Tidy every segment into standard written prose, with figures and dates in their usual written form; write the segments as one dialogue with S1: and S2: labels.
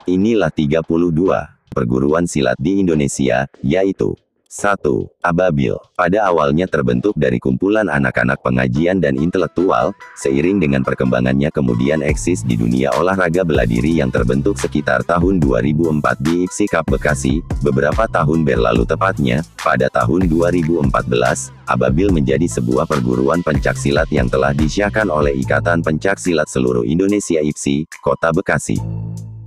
S1: Inilah 32 perguruan silat di Indonesia, yaitu 1. Ababil. Pada awalnya terbentuk dari kumpulan anak-anak pengajian dan intelektual, seiring dengan perkembangannya kemudian eksis di dunia olahraga bela diri yang terbentuk sekitar tahun 2004 di IPSI Cup Bekasi, beberapa tahun berlalu tepatnya, pada tahun 2014, Ababil menjadi sebuah perguruan pencaksilat yang telah disyahkan oleh Ikatan Pencaksilat Seluruh Indonesia IPSI, Kota Bekasi.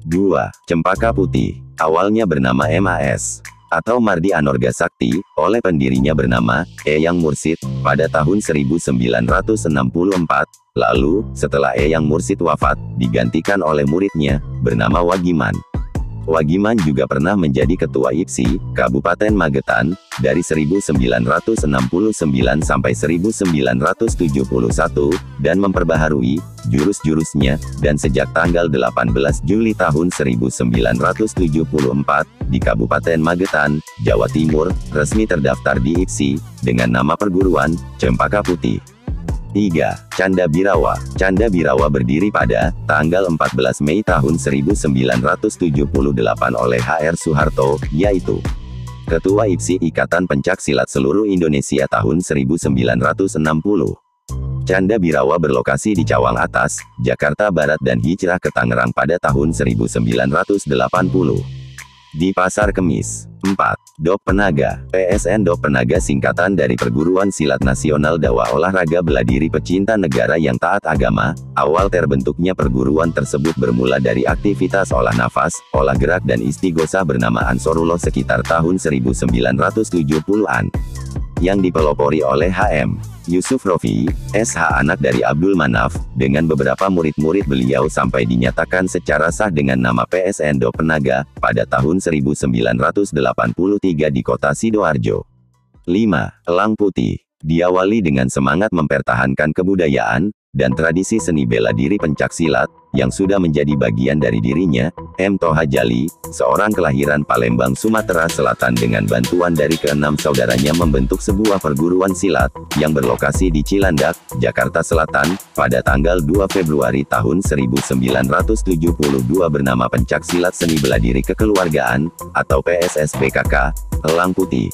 S1: 2. Cempaka Putih. Awalnya bernama MAS atau Mardi Anorga Sakti, oleh pendirinya bernama Eyang Mursid, pada tahun 1964, lalu, setelah Eyang Mursid wafat, digantikan oleh muridnya, bernama Wagiman. Wagiman juga pernah menjadi Ketua IPSI, Kabupaten Magetan, dari 1969 sampai 1971, dan memperbaharui jurus-jurusnya, dan sejak tanggal 18 Juli tahun 1974, di Kabupaten Magetan, Jawa Timur, resmi terdaftar di IPSI, dengan nama perguruan, Cempaka Putih. 3. Canda Birawa. Canda Birawa berdiri pada tanggal 14 Mei tahun 1978 oleh HR Soeharto, yaitu Ketua IPSI Ikatan Pencaksilat Seluruh Indonesia tahun 1960. Canda Birawa berlokasi di Cawang Atas, Jakarta Barat dan hijrah ke Tangerang pada tahun 1980. Di Pasar Kemis. 4. Dop Penaga. PSN Dop Penaga singkatan dari Perguruan Silat Nasional Dakwah Olahraga Bela Diri Pecinta Negara yang Taat Agama. Awal terbentuknya perguruan tersebut bermula dari aktivitas olah nafas, olah gerak dan istighosah bernama Ansarullah sekitar tahun 1970-an. Yang dipelopori oleh HM Yusuf Rofi, SH anak dari Abdul Manaf, dengan beberapa murid-murid beliau sampai dinyatakan secara sah dengan nama PSN Dop Penaga, pada tahun 1983 di kota Sidoarjo. 5. Elang Putih. Diawali dengan semangat mempertahankan kebudayaan dan tradisi seni bela diri pencaksilat, yang sudah menjadi bagian dari dirinya, M. Toha Jali, seorang kelahiran Palembang, Sumatera Selatan dengan bantuan dari keenam saudaranya membentuk sebuah perguruan silat, yang berlokasi di Cilandak, Jakarta Selatan, pada tanggal 2 Februari tahun 1972 bernama Pencaksilat Seni Bela Diri Kekeluargaan, atau PSSBKK, Elang Putih.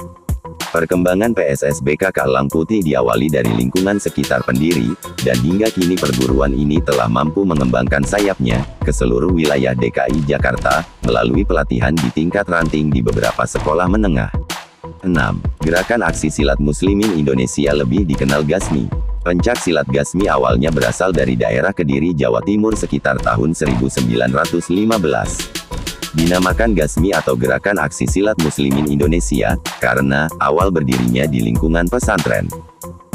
S1: Perkembangan PSSBKK Elang Putih diawali dari lingkungan sekitar pendiri, dan hingga kini perguruan ini telah mampu mengembangkan sayapnya ke seluruh wilayah DKI Jakarta, melalui pelatihan di tingkat ranting di beberapa sekolah menengah. 6. Gerakan Aksi Silat Muslimin Indonesia lebih dikenal GASMI. Pencaksilat GASMI awalnya berasal dari daerah Kediri, Jawa Timur sekitar tahun 1915. Dinamakan GASMI atau Gerakan Aksi Silat Muslimin Indonesia, karena awal berdirinya di lingkungan pesantren.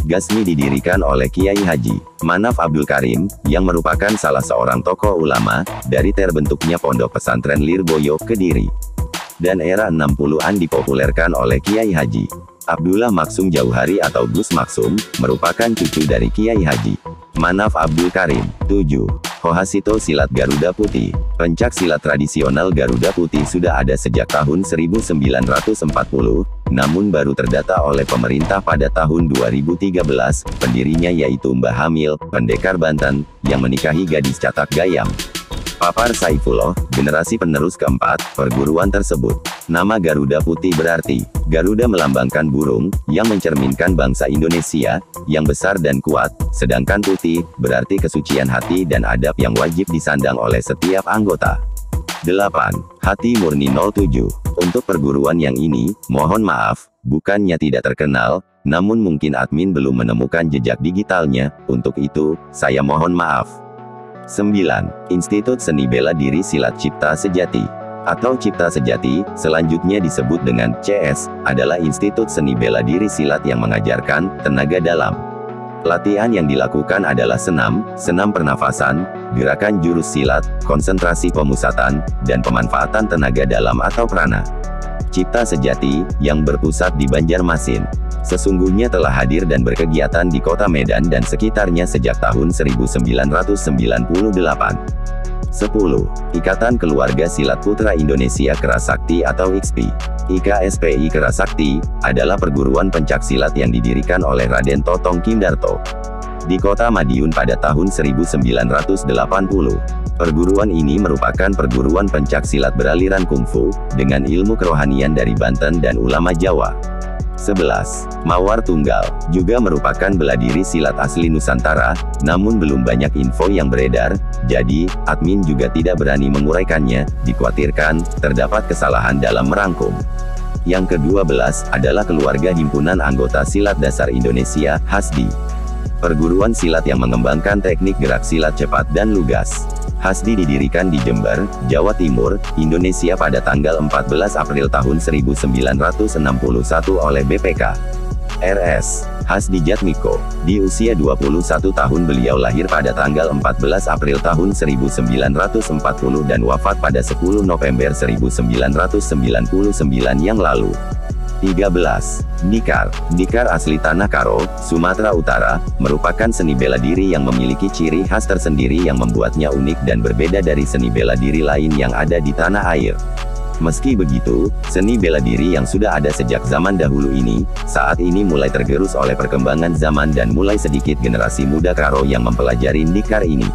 S1: GASMI didirikan oleh Kiai Haji Manaf Abdul Karim, yang merupakan salah seorang tokoh ulama, dari terbentuknya Pondok Pesantren Lirboyo, Kediri. Dan era 60-an dipopulerkan oleh Kiai Haji Abdullah Maksum Jauhari atau Gus Maksum, merupakan cucu dari Kiai Haji Manaf Abdul Karim. 7. Hohasito Silat Garuda Putih. Pencak silat tradisional Garuda Putih sudah ada sejak tahun 1940, namun baru terdata oleh pemerintah pada tahun 2013, pendirinya yaitu Mbah Hamil, pendekar Banten, yang menikahi gadis Catak Gayam. Papar Saifullah, generasi penerus keempat, perguruan tersebut. Nama Garuda Putih berarti, Garuda melambangkan burung, yang mencerminkan bangsa Indonesia, yang besar dan kuat, sedangkan putih, berarti kesucian hati dan adab yang wajib disandang oleh setiap anggota. 8. Hati Murni 07. Untuk perguruan yang ini, mohon maaf, bukannya tidak terkenal, namun mungkin admin belum menemukan jejak digitalnya, untuk itu, saya mohon maaf. 9. Institut Seni Bela Diri Silat Cipta Sejati atau Cipta Sejati, selanjutnya disebut dengan CS, adalah Institut Seni Bela Diri Silat yang mengajarkan tenaga dalam. Latihan yang dilakukan adalah senam pernafasan, gerakan jurus silat, konsentrasi pemusatan, dan pemanfaatan tenaga dalam atau prana. Cipta Sejati, yang berpusat di Banjarmasin, sesungguhnya telah hadir dan berkegiatan di kota Medan dan sekitarnya sejak tahun 1998. 10. Ikatan Keluarga Silat Putra Indonesia Kerasakti atau IKSPI. IKSPI Kerasakti adalah perguruan pencaksilat yang didirikan oleh Raden Totong Kim Darto. di kota Madiun pada tahun 1980. Perguruan ini merupakan perguruan pencaksilat beraliran kungfu, dengan ilmu kerohanian dari Banten dan ulama Jawa. 11. Mawar Tunggal, juga merupakan bela diri silat asli Nusantara, namun belum banyak info yang beredar, jadi, admin juga tidak berani menguraikannya, dikhawatirkan, terdapat kesalahan dalam merangkum. Yang ke-12, adalah keluarga himpunan anggota silat dasar Indonesia, HASDI. Perguruan silat yang mengembangkan teknik gerak silat cepat dan lugas. HASDI didirikan di Jember, Jawa Timur, Indonesia pada tanggal 14 April tahun 1961 oleh BPK. RS. Hasdi Jatmiko. Di usia 21 tahun beliau lahir pada tanggal 14 April tahun 1940 dan wafat pada 10 November 1999 yang lalu. 13. Dikar. Dikar asli Tanah Karo, Sumatera Utara, merupakan seni bela diri yang memiliki ciri khas tersendiri yang membuatnya unik dan berbeda dari seni bela diri lain yang ada di tanah air. Meski begitu, seni bela diri yang sudah ada sejak zaman dahulu ini, saat ini mulai tergerus oleh perkembangan zaman dan mulai sedikit generasi muda Karo yang mempelajari Dikar ini.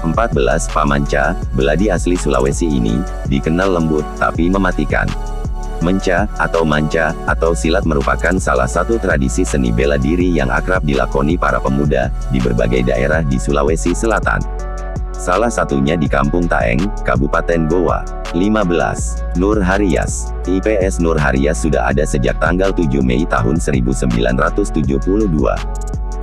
S1: 14. Pamanca, beladi asli Sulawesi ini, dikenal lembut, tapi mematikan. Menca, atau manca, atau silat merupakan salah satu tradisi seni bela diri yang akrab dilakoni para pemuda, di berbagai daerah di Sulawesi Selatan. Salah satunya di Kampung Taeng, Kabupaten Goa. 15. Nur Harias. IPS Nur Harias sudah ada sejak tanggal 7 Mei tahun 1972.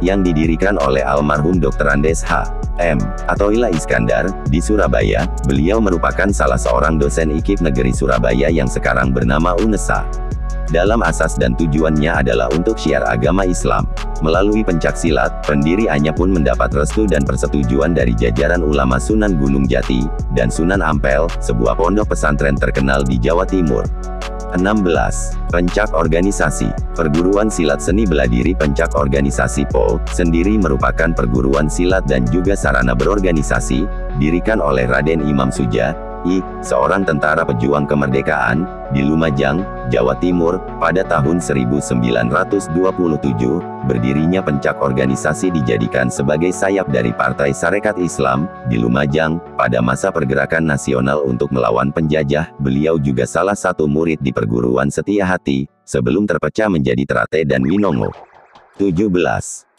S1: Yang didirikan oleh almarhum Dr. Andes H. M. Athoillah Iskandar, di Surabaya. Beliau merupakan salah seorang dosen IKIP Negeri Surabaya yang sekarang bernama UNESA. Dalam asas dan tujuannya adalah untuk syiar agama Islam. Melalui pencaksilat, pendiriannya pun mendapat restu dan persetujuan dari jajaran ulama Sunan Gunung Jati, dan Sunan Ampel, sebuah pondok pesantren terkenal di Jawa Timur. 16. Pencak Organisasi. Perguruan Silat Seni Beladiri Pencak Organisasi PO, sendiri merupakan perguruan silat dan juga sarana berorganisasi, dirikan oleh Raden Imam Suja, seorang tentara pejuang kemerdekaan, di Lumajang, Jawa Timur, pada tahun 1927, berdirinya pencak organisasi dijadikan sebagai sayap dari Partai Sarekat Islam, di Lumajang, pada masa pergerakan nasional untuk melawan penjajah. Beliau juga salah satu murid di perguruan Setia Hati, sebelum terpecah menjadi Trate dan Winongo. 17.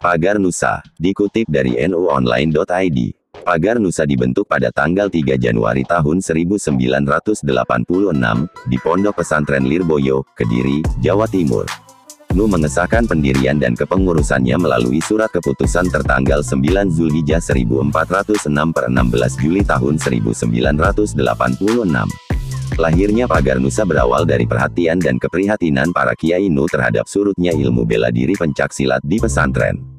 S1: Pagar Nusa, dikutip dari nuonline.id. Pagar Nusa dibentuk pada tanggal 3 Januari tahun 1986, di Pondok Pesantren Lirboyo, Kediri, Jawa Timur. NU mengesahkan pendirian dan kepengurusannya melalui surat keputusan tertanggal 9 Zulhijjah 1406 per 16 Juli tahun 1986. Lahirnya Pagar Nusa berawal dari perhatian dan keprihatinan para Kiai NU terhadap surutnya ilmu bela diri pencaksilat di pesantren.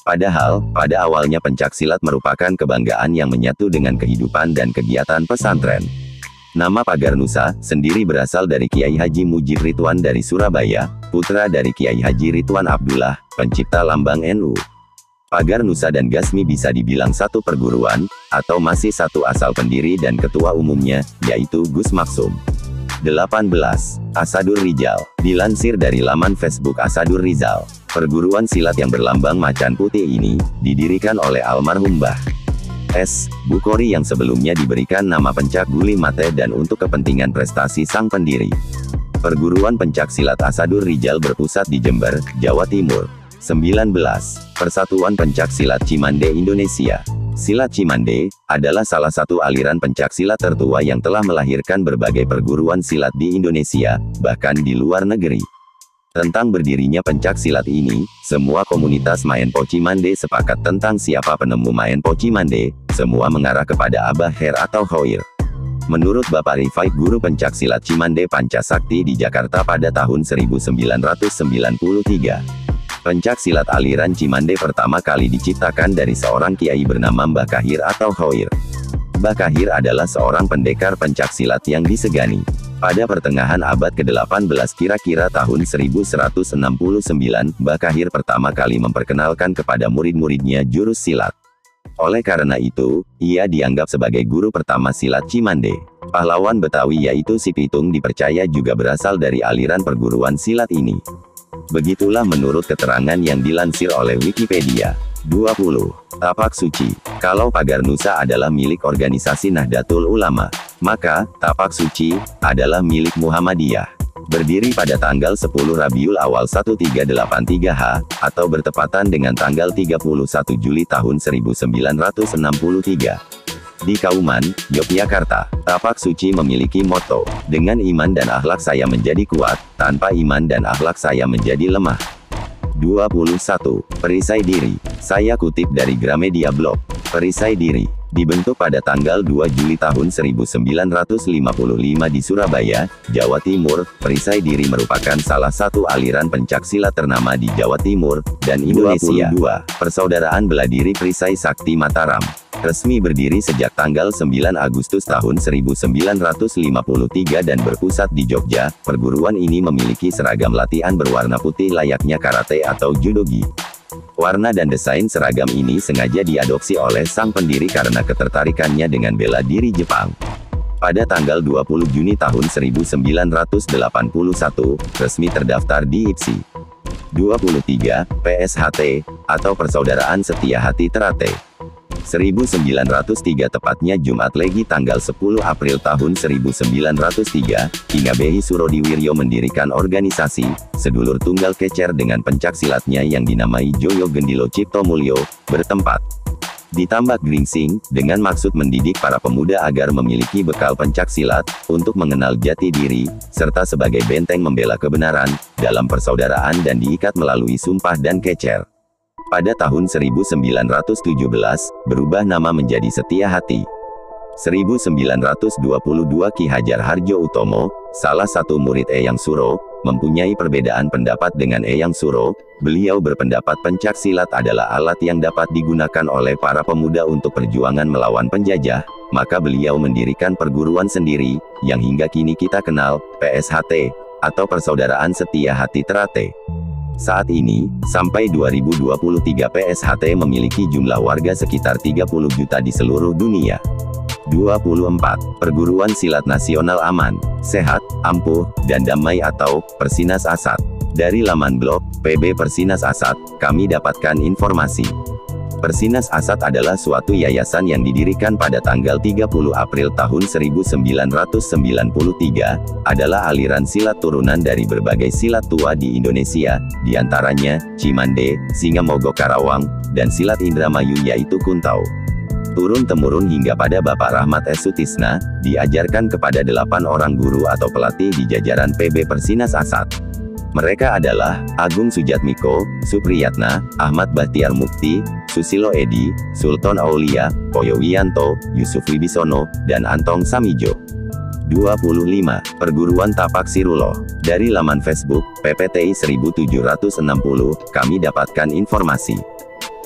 S1: Padahal, pada awalnya pencaksilat merupakan kebanggaan yang menyatu dengan kehidupan dan kegiatan pesantren. Nama Pagar Nusa sendiri berasal dari Kiai Haji Mujib Ridwan dari Surabaya, putra dari Kiai Haji Ridwan Abdullah, pencipta lambang NU. Pagar Nusa dan Gasmi bisa dibilang satu perguruan, atau masih satu asal pendiri dan ketua umumnya, yaitu Gus Maksum. 18. Asadur Rijal. Dilansir dari laman Facebook Asadur Rizal, perguruan silat yang berlambang macan putih ini, didirikan oleh almarhum Mbah S. Bukhori yang sebelumnya diberikan nama Pencak Guli Mate dan untuk kepentingan prestasi sang pendiri. Perguruan pencaksilat Asadur Rijal berpusat di Jember, Jawa Timur. 19. Persatuan Pencaksilat Cimande Indonesia. Silat Cimande adalah salah satu aliran pencaksilat tertua yang telah melahirkan berbagai perguruan silat di Indonesia, bahkan di luar negeri. Tentang berdirinya pencaksilat ini, semua komunitas Maenpo Cimande sepakat tentang siapa penemu Maenpo Cimande, semua mengarah kepada Abah Her atau Khoir. Menurut Bapak Rifai, guru pencaksilat Cimande Pancasakti di Jakarta pada tahun 1993. Pencaksilat aliran Cimande pertama kali diciptakan dari seorang kiai bernama Mbah Kahir atau Khoir. Mbah Kahir adalah seorang pendekar pencaksilat yang disegani. Pada pertengahan abad ke-18 kira-kira tahun 1169, Mbah Kahir pertama kali memperkenalkan kepada murid-muridnya jurus silat. Oleh karena itu, ia dianggap sebagai guru pertama silat Cimande. Pahlawan Betawi yaitu Si Pitung dipercaya juga berasal dari aliran perguruan silat ini. Begitulah menurut keterangan yang dilansir oleh Wikipedia. 20. Tapak suci. Kalau Pagar Nusa adalah milik organisasi Nahdlatul Ulama, maka tapak suci adalah milik Muhammadiyah. Berdiri pada tanggal 10 Rabiul Awal 1383 atau bertepatan dengan tanggal 31 Juli tahun 1963. Di Kauman, Yogyakarta, tapak suci memiliki moto, dengan iman dan akhlak saya menjadi kuat, tanpa iman dan akhlak saya menjadi lemah. 21. Perisai diri. Saya kutip dari Gramedia Blog. Perisai diri dibentuk pada tanggal 2 Juli tahun 1955 di Surabaya, Jawa Timur. Perisai diri merupakan salah satu aliran pencaksilat ternama di Jawa Timur dan Indonesia. 22. Persaudaraan Bela Diri Perisai Sakti Mataram resmi berdiri sejak tanggal 9 Agustus tahun 1953 dan berpusat di Jogja. Perguruan ini memiliki seragam latihan berwarna putih layaknya karate atau judogi. Warna dan desain seragam ini sengaja diadopsi oleh sang pendiri karena ketertarikannya dengan bela diri Jepang. Pada tanggal 20 Juni tahun 1981, resmi terdaftar di IPSI. 23. PSHT, atau Persaudaraan Setia Hati Terate. 1903 tepatnya Jumat Legi tanggal 10 April tahun 1903, Ki Ngabehi Surodiwiryo mendirikan organisasi, sedulur tunggal kecer dengan pencaksilatnya yang dinamai Joyo Gendilo Cipto Mulyo, bertempat di Tambak Gringsing, dengan maksud mendidik para pemuda agar memiliki bekal pencaksilat, untuk mengenal jati diri, serta sebagai benteng membela kebenaran, dalam persaudaraan dan diikat melalui sumpah dan kecer. Pada tahun 1917, berubah nama menjadi Setia Hati. 1922 Ki Hajar Harjo Utomo, salah satu murid Eyang Suro, mempunyai perbedaan pendapat dengan Eyang Suro. Beliau berpendapat pencaksilat adalah alat yang dapat digunakan oleh para pemuda untuk perjuangan melawan penjajah, maka beliau mendirikan perguruan sendiri, yang hingga kini kita kenal, PSHT, atau Persaudaraan Setia Hati Terate. Saat ini, sampai 2023 PSHT memiliki jumlah warga sekitar 30 juta di seluruh dunia. 24. Perguruan Silat Nasional Aman, Sehat, Ampuh, dan Damai atau Persinas Asat. Dari laman blog, PB Persinas Asat, kami dapatkan informasi. Persinas Asat adalah suatu yayasan yang didirikan pada tanggal 30 April tahun 1993, adalah aliran silat turunan dari berbagai silat tua di Indonesia, diantaranya, Cimande, Singamogok Karawang, dan silat Indramayu yaitu Kuntau. Turun-temurun hingga pada Bapak Rahmat S. Sutisna, diajarkan kepada 8 orang guru atau pelatih di jajaran PB Persinas Asat. Mereka adalah Agung Sujatmiko, Supriyatna, Ahmad Bahtiar Mukti, Susilo Edi, Sultan Aulia, Poyo Wiyanto, Yusuf Wibisono, dan Antong Samijo. 25. Perguruan Tapak Siruloh. Dari laman Facebook, PPTI 1760, kami dapatkan informasi.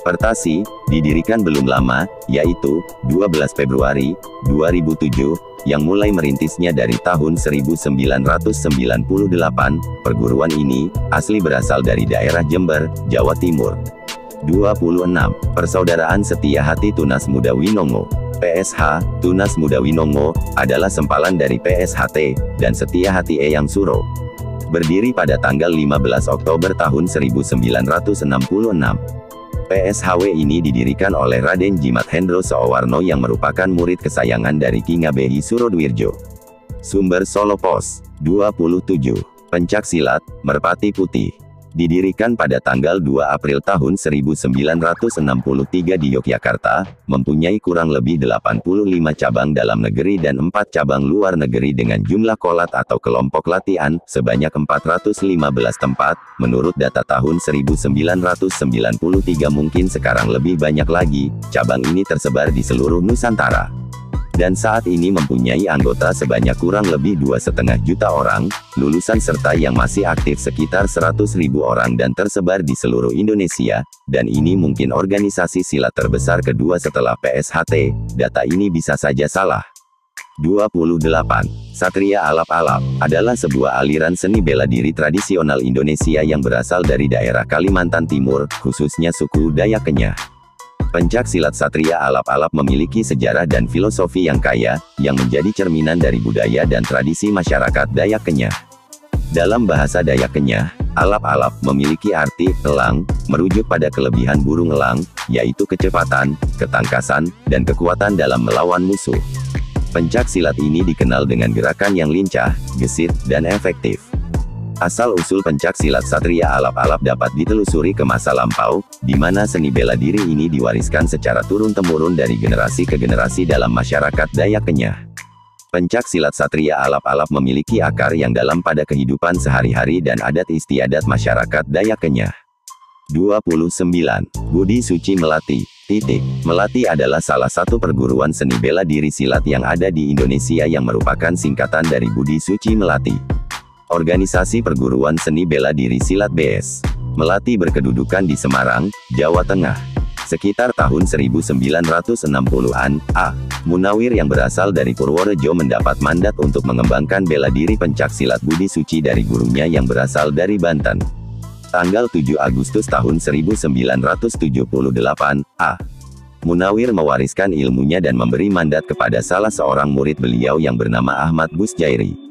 S1: Pertasi, didirikan belum lama, yaitu 12 Februari 2007, yang mulai merintisnya dari tahun 1998. Perguruan ini asli berasal dari daerah Jember, Jawa Timur. 26. Persaudaraan Setia Hati Tunas Muda Winongo. PSH, Tunas Muda Winongo, adalah sempalan dari PSHT, dan Setia Hati Eyang Suro. Berdiri pada tanggal 15 Oktober tahun 1966. PSHW ini didirikan oleh Raden Jimat Hendro Soewarno yang merupakan murid kesayangan dari Ki Ngabehi Surodwirjo. Sumber Solo Pos. 27. Pencaksilat, Merpati Putih. Didirikan pada tanggal 2 April tahun 1963 di Yogyakarta, mempunyai kurang lebih 85 cabang dalam negeri dan 4 cabang luar negeri dengan jumlah kolat atau kelompok latihan, sebanyak 415 tempat, menurut data tahun 1993 mungkin sekarang lebih banyak lagi. Cabang ini tersebar di seluruh Nusantara. Dan saat ini mempunyai anggota sebanyak kurang lebih 2,5 juta orang, lulusan serta yang masih aktif sekitar 100.000 orang dan tersebar di seluruh Indonesia, dan ini mungkin organisasi silat terbesar kedua setelah PSHT, data ini bisa saja salah. 28. Satria Alap-Alap, adalah sebuah aliran seni bela diri tradisional Indonesia yang berasal dari daerah Kalimantan Timur, khususnya suku Dayak Kenyah. Pencaksilat Satria Alap-Alap memiliki sejarah dan filosofi yang kaya, yang menjadi cerminan dari budaya dan tradisi masyarakat Dayak Kenyah. Dalam bahasa Dayak Kenyah, Alap-alap memiliki arti elang, merujuk pada kelebihan burung elang, yaitu kecepatan, ketangkasan, dan kekuatan dalam melawan musuh. Pencak silat ini dikenal dengan gerakan yang lincah, gesit, dan efektif. Asal-usul pencak silat Satria Alap-alap dapat ditelusuri ke masa lampau, di mana seni bela diri ini diwariskan secara turun-temurun dari generasi ke generasi dalam masyarakat Dayak Kenyah. Pencak silat Satria Alap-alap memiliki akar yang dalam pada kehidupan sehari-hari dan adat istiadat masyarakat Dayak Kenyah. 29. Budi Suci Melati. Melati adalah salah satu perguruan seni bela diri silat yang ada di Indonesia yang merupakan singkatan dari Budi Suci Melati. Organisasi perguruan seni bela diri silat BS Melati berkedudukan di Semarang, Jawa Tengah. Sekitar tahun 1960-an, Munawir yang berasal dari Purworejo mendapat mandat untuk mengembangkan bela diri pencak silat Budi Suci dari gurunya yang berasal dari Banten. Tanggal 7 Agustus tahun 1978, Munawir mewariskan ilmunya dan memberi mandat kepada salah seorang murid beliau yang bernama Ahmad Busjairi.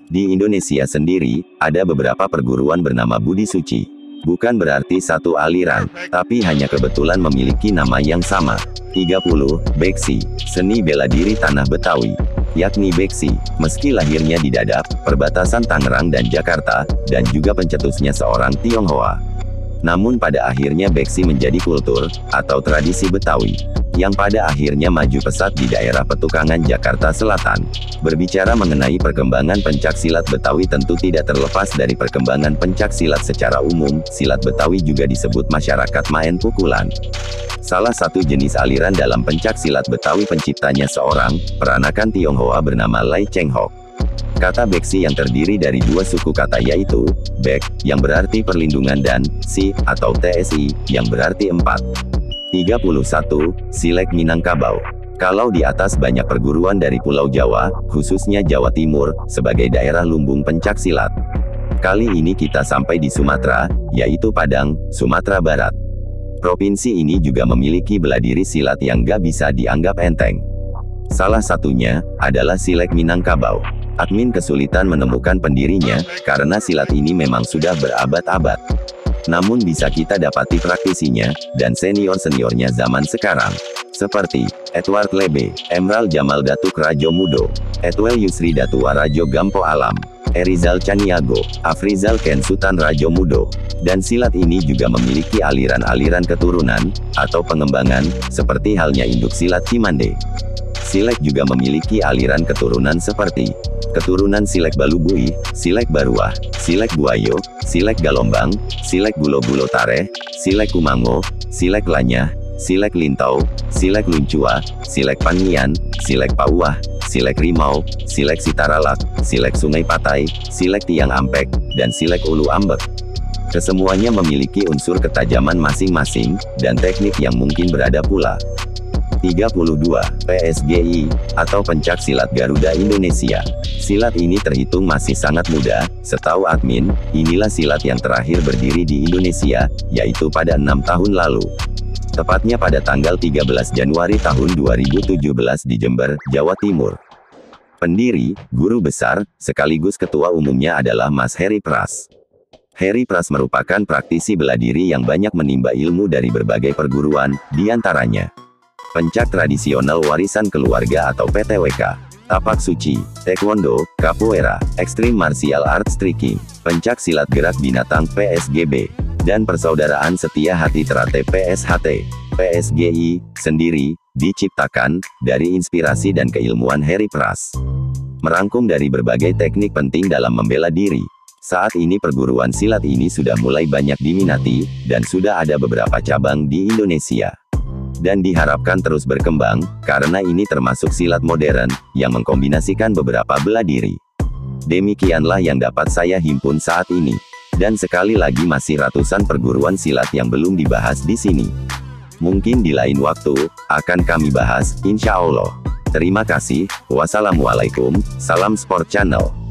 S1: Di Indonesia sendiri, ada beberapa perguruan bernama Budi Suci. Bukan berarti satu aliran, tapi hanya kebetulan memiliki nama yang sama. 30. Beksi, seni bela diri tanah Betawi. Yakni Beksi, meski lahirnya di Dadap, perbatasan Tangerang dan Jakarta, dan juga pencetusnya seorang Tionghoa. Namun pada akhirnya Beksi menjadi kultur, atau tradisi Betawi, yang pada akhirnya maju pesat di daerah Petukangan Jakarta Selatan. Berbicara mengenai perkembangan pencak silat Betawi tentu tidak terlepas dari perkembangan pencak silat secara umum. Silat Betawi juga disebut masyarakat main pukulan. Salah satu jenis aliran dalam pencak silat Betawi penciptanya seorang peranakan Tionghoa bernama Lai Cheng Hok. Kata beksi yang terdiri dari dua suku kata yaitu, bek, yang berarti perlindungan dan, si, atau tsi, yang berarti empat. 31. Silek Minangkabau. Kalau di atas banyak perguruan dari Pulau Jawa, khususnya Jawa Timur, sebagai daerah lumbung pencak silat. Kali ini kita sampai di Sumatera, yaitu Padang, Sumatera Barat. Provinsi ini juga memiliki bela diri silat yang gak bisa dianggap enteng. Salah satunya, adalah Silek Minangkabau. Admin kesulitan menemukan pendirinya, karena silat ini memang sudah berabad-abad. Namun bisa kita dapati praktisinya, dan senior-seniornya zaman sekarang. Seperti, Edward Lebe, Emerald Jamal Datuk Rajo Mudo, Edwel Yusri Datua Rajo Gampo Alam, Erizal Caniago, Afrizal Ken Sultan Rajo Mudo. Dan silat ini juga memiliki aliran-aliran keturunan, atau pengembangan, seperti halnya induk silat Cimande. Silek juga memiliki aliran keturunan seperti keturunan Silek Balubui, Silek Baruah, Silek Buayo, Silek Galombang, Silek Bulo-Bulo Tare, Silek Kumango, Silek Lanyah, Silek Lintau, Silek Luncua, Silek Pangian, Silek Pauah, Silek Rimau, Silek Sitaralak, Silek Sungai Patai, Silek Tiang Ampek, dan Silek Ulu Ambek. Kesemuanya memiliki unsur ketajaman masing-masing, dan teknik yang mungkin berada pula. 32. PSGI, atau Pencak Silat Garuda Indonesia. Silat ini terhitung masih sangat muda. Setahu admin, inilah silat yang terakhir berdiri di Indonesia, yaitu pada 6 tahun lalu. Tepatnya pada tanggal 13 Januari tahun 2017 di Jember, Jawa Timur. Pendiri, guru besar, sekaligus ketua umumnya adalah Mas Heri Pras. Heri Pras merupakan praktisi bela diri yang banyak menimba ilmu dari berbagai perguruan, diantaranya pencak tradisional warisan keluarga atau PTWK, tapak suci, taekwondo, capoeira, extreme martial arts striking, pencak silat gerak binatang PSGB, dan persaudaraan setia hati terate PSHT. PSGI sendiri diciptakan dari inspirasi dan keilmuan Heri Pras, merangkum dari berbagai teknik penting dalam membela diri. Saat ini perguruan silat ini sudah mulai banyak diminati, dan sudah ada beberapa cabang di Indonesia. Dan diharapkan terus berkembang, karena ini termasuk silat modern, yang mengkombinasikan beberapa bela diri. Demikianlah yang dapat saya himpun saat ini. Dan sekali lagi masih ratusan perguruan silat yang belum dibahas di sini. Mungkin di lain waktu, akan kami bahas, insya Allah. Terima kasih, wassalamualaikum, salam Sport Channel.